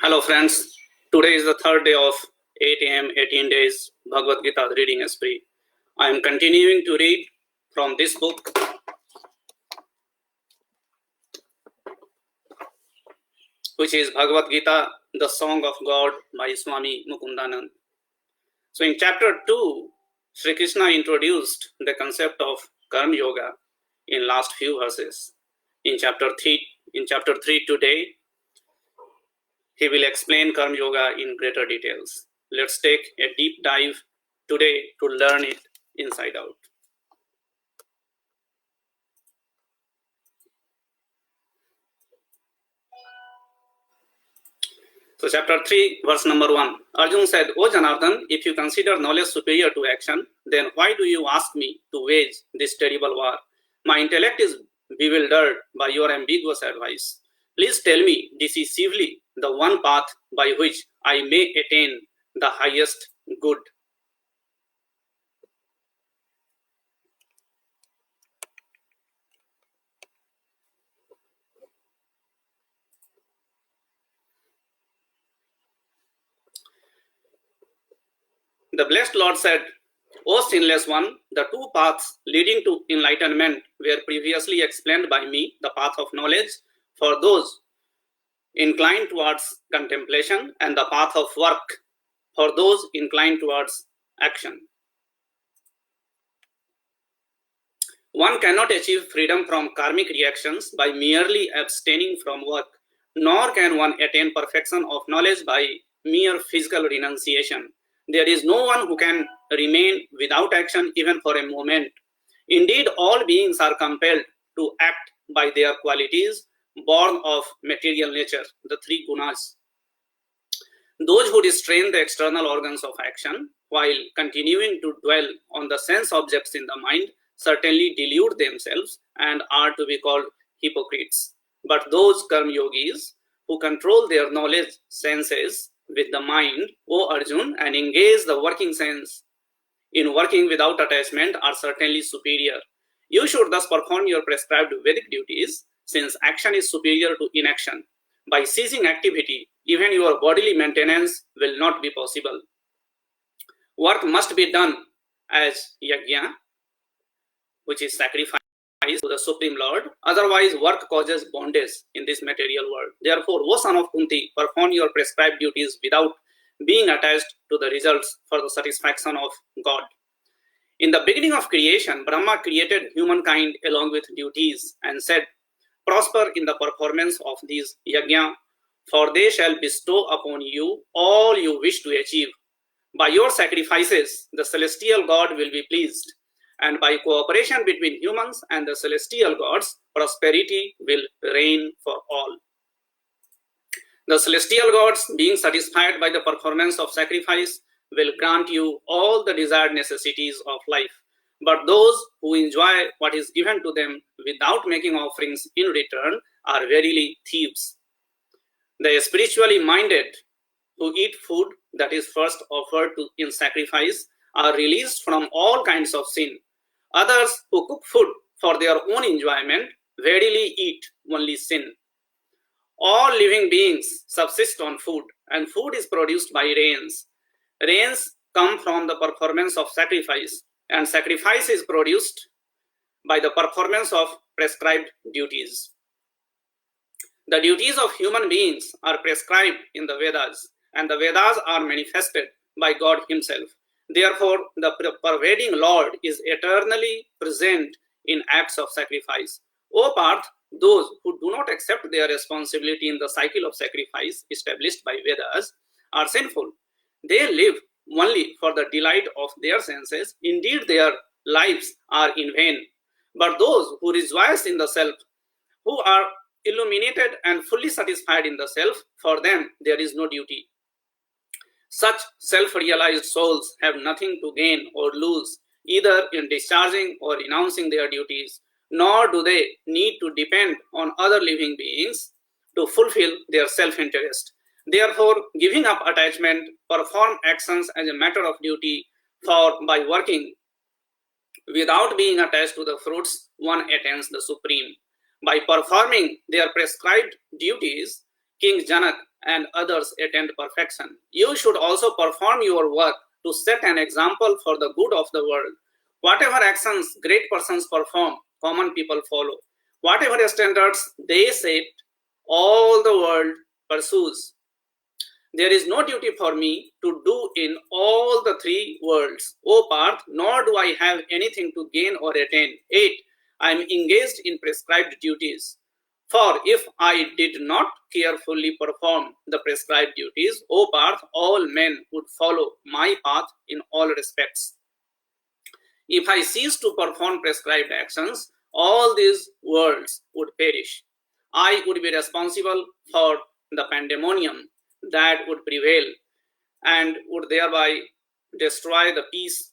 Hello friends, today is the third day of 8 am 18 days Bhagavad Gita reading spree. I am continuing to read from this book, which is Bhagavad Gita, the Song of God by Swami Mukundanand. So in chapter 2, Sri Krishna introduced the concept of Karma Yoga in last few verses. In chapter 3 today, he will explain Karma Yoga in greater details. Let's take a deep dive today to learn it inside out. So chapter 3, verse number 1. Arjuna said, O Janardhan, if you consider knowledge superior to action, then why do you ask me to wage this terrible war? My intellect is bewildered by your ambiguous advice. Please tell me decisively the one path by which I may attain the highest good. The blessed Lord said, O sinless one, the two paths leading to enlightenment were previously explained by me, the path of knowledge for those inclined towards contemplation and the path of work for those inclined towards action. One cannot achieve freedom from karmic reactions by merely abstaining from work, nor can one attain perfection of knowledge by mere physical renunciation. There is no one who can remain without action even for a moment. Indeed, all beings are compelled to act by their qualities born of material nature, the three gunas. Those who restrain the external organs of action while continuing to dwell on the sense objects in the mind certainly delude themselves and are to be called hypocrites. But those karma yogis who control their knowledge senses with the mind, O Arjun, and engage the working sense in working without attachment are certainly superior. You should thus perform your prescribed Vedic duties, since action is superior to inaction. By ceasing activity, even your bodily maintenance will not be possible. Work must be done as yajna, which is sacrifice to the Supreme Lord. Otherwise, work causes bondage in this material world. Therefore, O son of Kunti, perform your prescribed duties without being attached to the results for the satisfaction of God. In the beginning of creation, Brahma created humankind along with duties and said, prosper in the performance of these yajna, for they shall bestow upon you all you wish to achieve. By your sacrifices, the celestial God will be pleased, and by cooperation between humans and the celestial gods, prosperity will reign for all. The celestial gods, being satisfied by the performance of sacrifice, will grant you all the desired necessities of life. But those who enjoy what is given to them without making offerings in return are verily thieves. The spiritually minded who eat food that is first offered in sacrifice are released from all kinds of sin. Others who cook food for their own enjoyment verily eat only sin. All living beings subsist on food, and food is produced by rains. Rains come from the performance of sacrifice, and sacrifice is produced by the performance of prescribed duties. The duties of human beings are prescribed in the Vedas, and the Vedas are manifested by God Himself. Therefore, the pervading Lord is eternally present in acts of sacrifice. O Parth, those who do not accept their responsibility in the cycle of sacrifice established by Vedas are sinful. They live only for the delight of their senses. Indeed, their lives are in vain. But those who rejoice in the self, who are illuminated and fully satisfied in the self, for them there is no duty. Such self-realized souls have nothing to gain or lose, either in discharging or renouncing their duties, nor do they need to depend on other living beings to fulfill their self-interest. Therefore, giving up attachment, perform actions as a matter of duty, for by working without being attached to the fruits, one attains the Supreme. By performing their prescribed duties, King Janak and others attain perfection. You should also perform your work to set an example for the good of the world. Whatever actions great persons perform, common people follow. Whatever standards they set, all the world pursues. There is no duty for me to do in all the three worlds, O Parth, nor do I have anything to gain or attain. 8. I am engaged in prescribed duties. For if I did not carefully perform the prescribed duties, O Parth, all men would follow my path in all respects. If I cease to perform prescribed actions, all these worlds would perish. I would be responsible for the pandemonium that would prevail and would thereby destroy the peace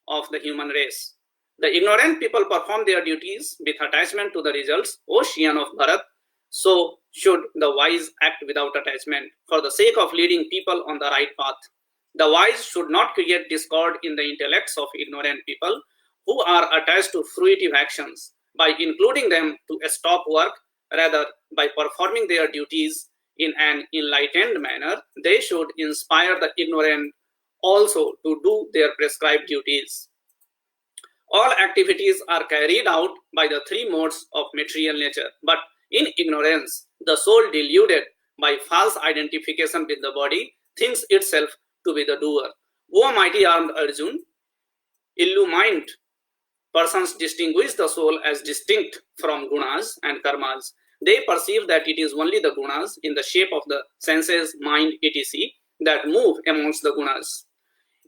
of the human race. The ignorant people perform their duties with attachment to the results, O Shian of Bharat. So should the wise act without attachment for the sake of leading people on the right path. The wise should not create discord in the intellects of ignorant people who are attached to fruitive actions by including them to stop work. Rather, by performing their duties in an enlightened manner, they should inspire the ignorant also to do their prescribed duties. All activities are carried out by the three modes of material nature, but in ignorance, the soul deluded by false identification with the body thinks itself to be the doer. O mighty armed Arjun, illumined persons distinguish the soul as distinct from gunas and karmas. They perceive that it is only the gunas in the shape of the senses, mind, etc. that move amongst the gunas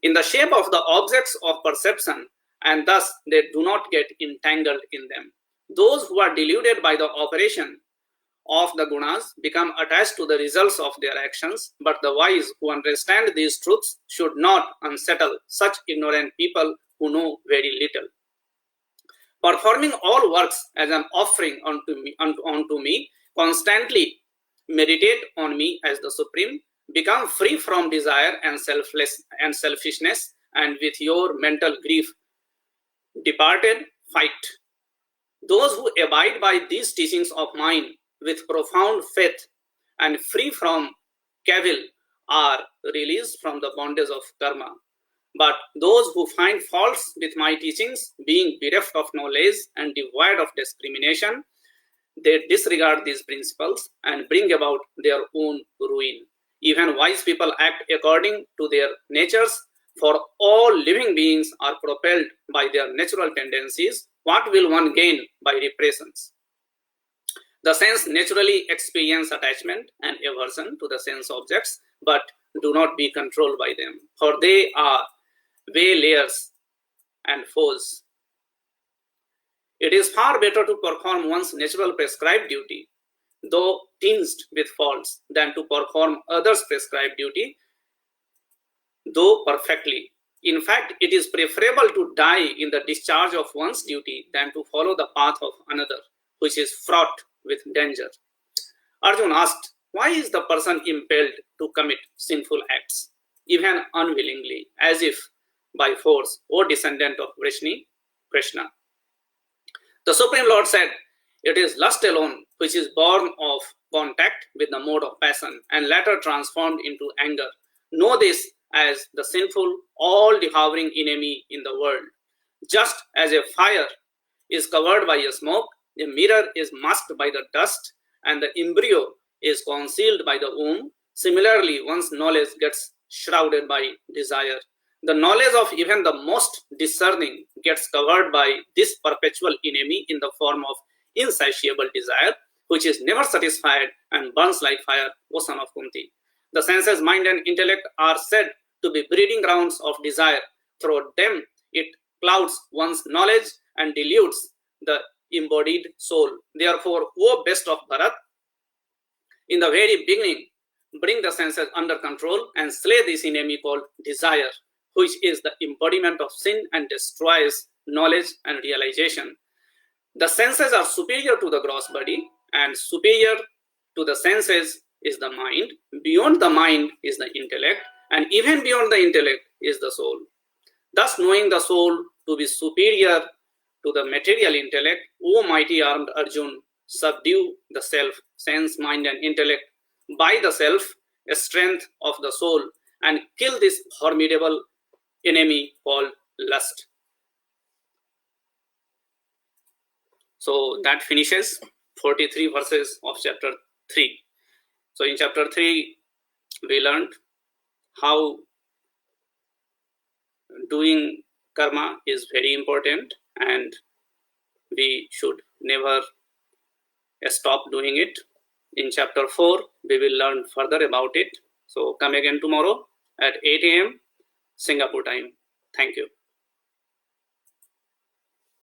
in the shape of the objects of perception, and thus they do not get entangled in them. Those who are deluded by the operation of the gunas become attached to the results of their actions, but the wise who understand these truths should not unsettle such ignorant people who know very little. Performing all works as an offering unto me, constantly meditate on me as the Supreme, become free from desire and selfishness, and with your mental grief departed, fight. Those who abide by these teachings of mine with profound faith and free from cavil are released from the bondage of karma. But those who find faults with my teachings, being bereft of knowledge and devoid of discrimination, they disregard these principles and bring about their own ruin. Even wise people act according to their natures, for all living beings are propelled by their natural tendencies. What will one gain by repressions? The sense naturally experience attachment and aversion to the sense objects, but do not be controlled by them, for they are waylayers and foes. It is far better to perform one's natural prescribed duty, though tinged with faults, than to perform others' prescribed duty, though perfectly. In fact, it is preferable to die in the discharge of one's duty than to follow the path of another, which is fraught with danger. Arjun asked, why is the person impelled to commit sinful acts, even unwillingly, as if by force, O descendant of Krishna? The Supreme Lord said, it is lust alone which is born of contact with the mode of passion and later transformed into anger. Know this as the sinful, all-devouring enemy in the world. Just as a fire is covered by a smoke, a mirror is masked by the dust, and the embryo is concealed by the womb, similarly, one's knowledge gets shrouded by desire. The knowledge of even the most discerning gets covered by this perpetual enemy in the form of insatiable desire, which is never satisfied and burns like fire, O son of Kunti. The senses, mind, and intellect are said to be breeding grounds of desire. Through them, it clouds one's knowledge and dilutes the embodied soul. Therefore, O best of Bharat, in the very beginning, bring the senses under control and slay this enemy called desire, which is the embodiment of sin and destroys knowledge and realization. The senses are superior to the gross body, and superior to the senses is the mind. Beyond the mind is the intellect, and even beyond the intellect is the soul. Thus, knowing the soul to be superior to the material intellect, O mighty armed Arjun, subdue the self, sense, mind, and intellect. By the self, strength of the soul, and kill this formidable enemy called lust. So that finishes 43 verses of chapter 3. So in chapter 3, we learned how doing karma is very important and we should never stop doing it. In chapter 4, we will learn further about it. So come again tomorrow at 8 a.m. Singapore time. Thank you.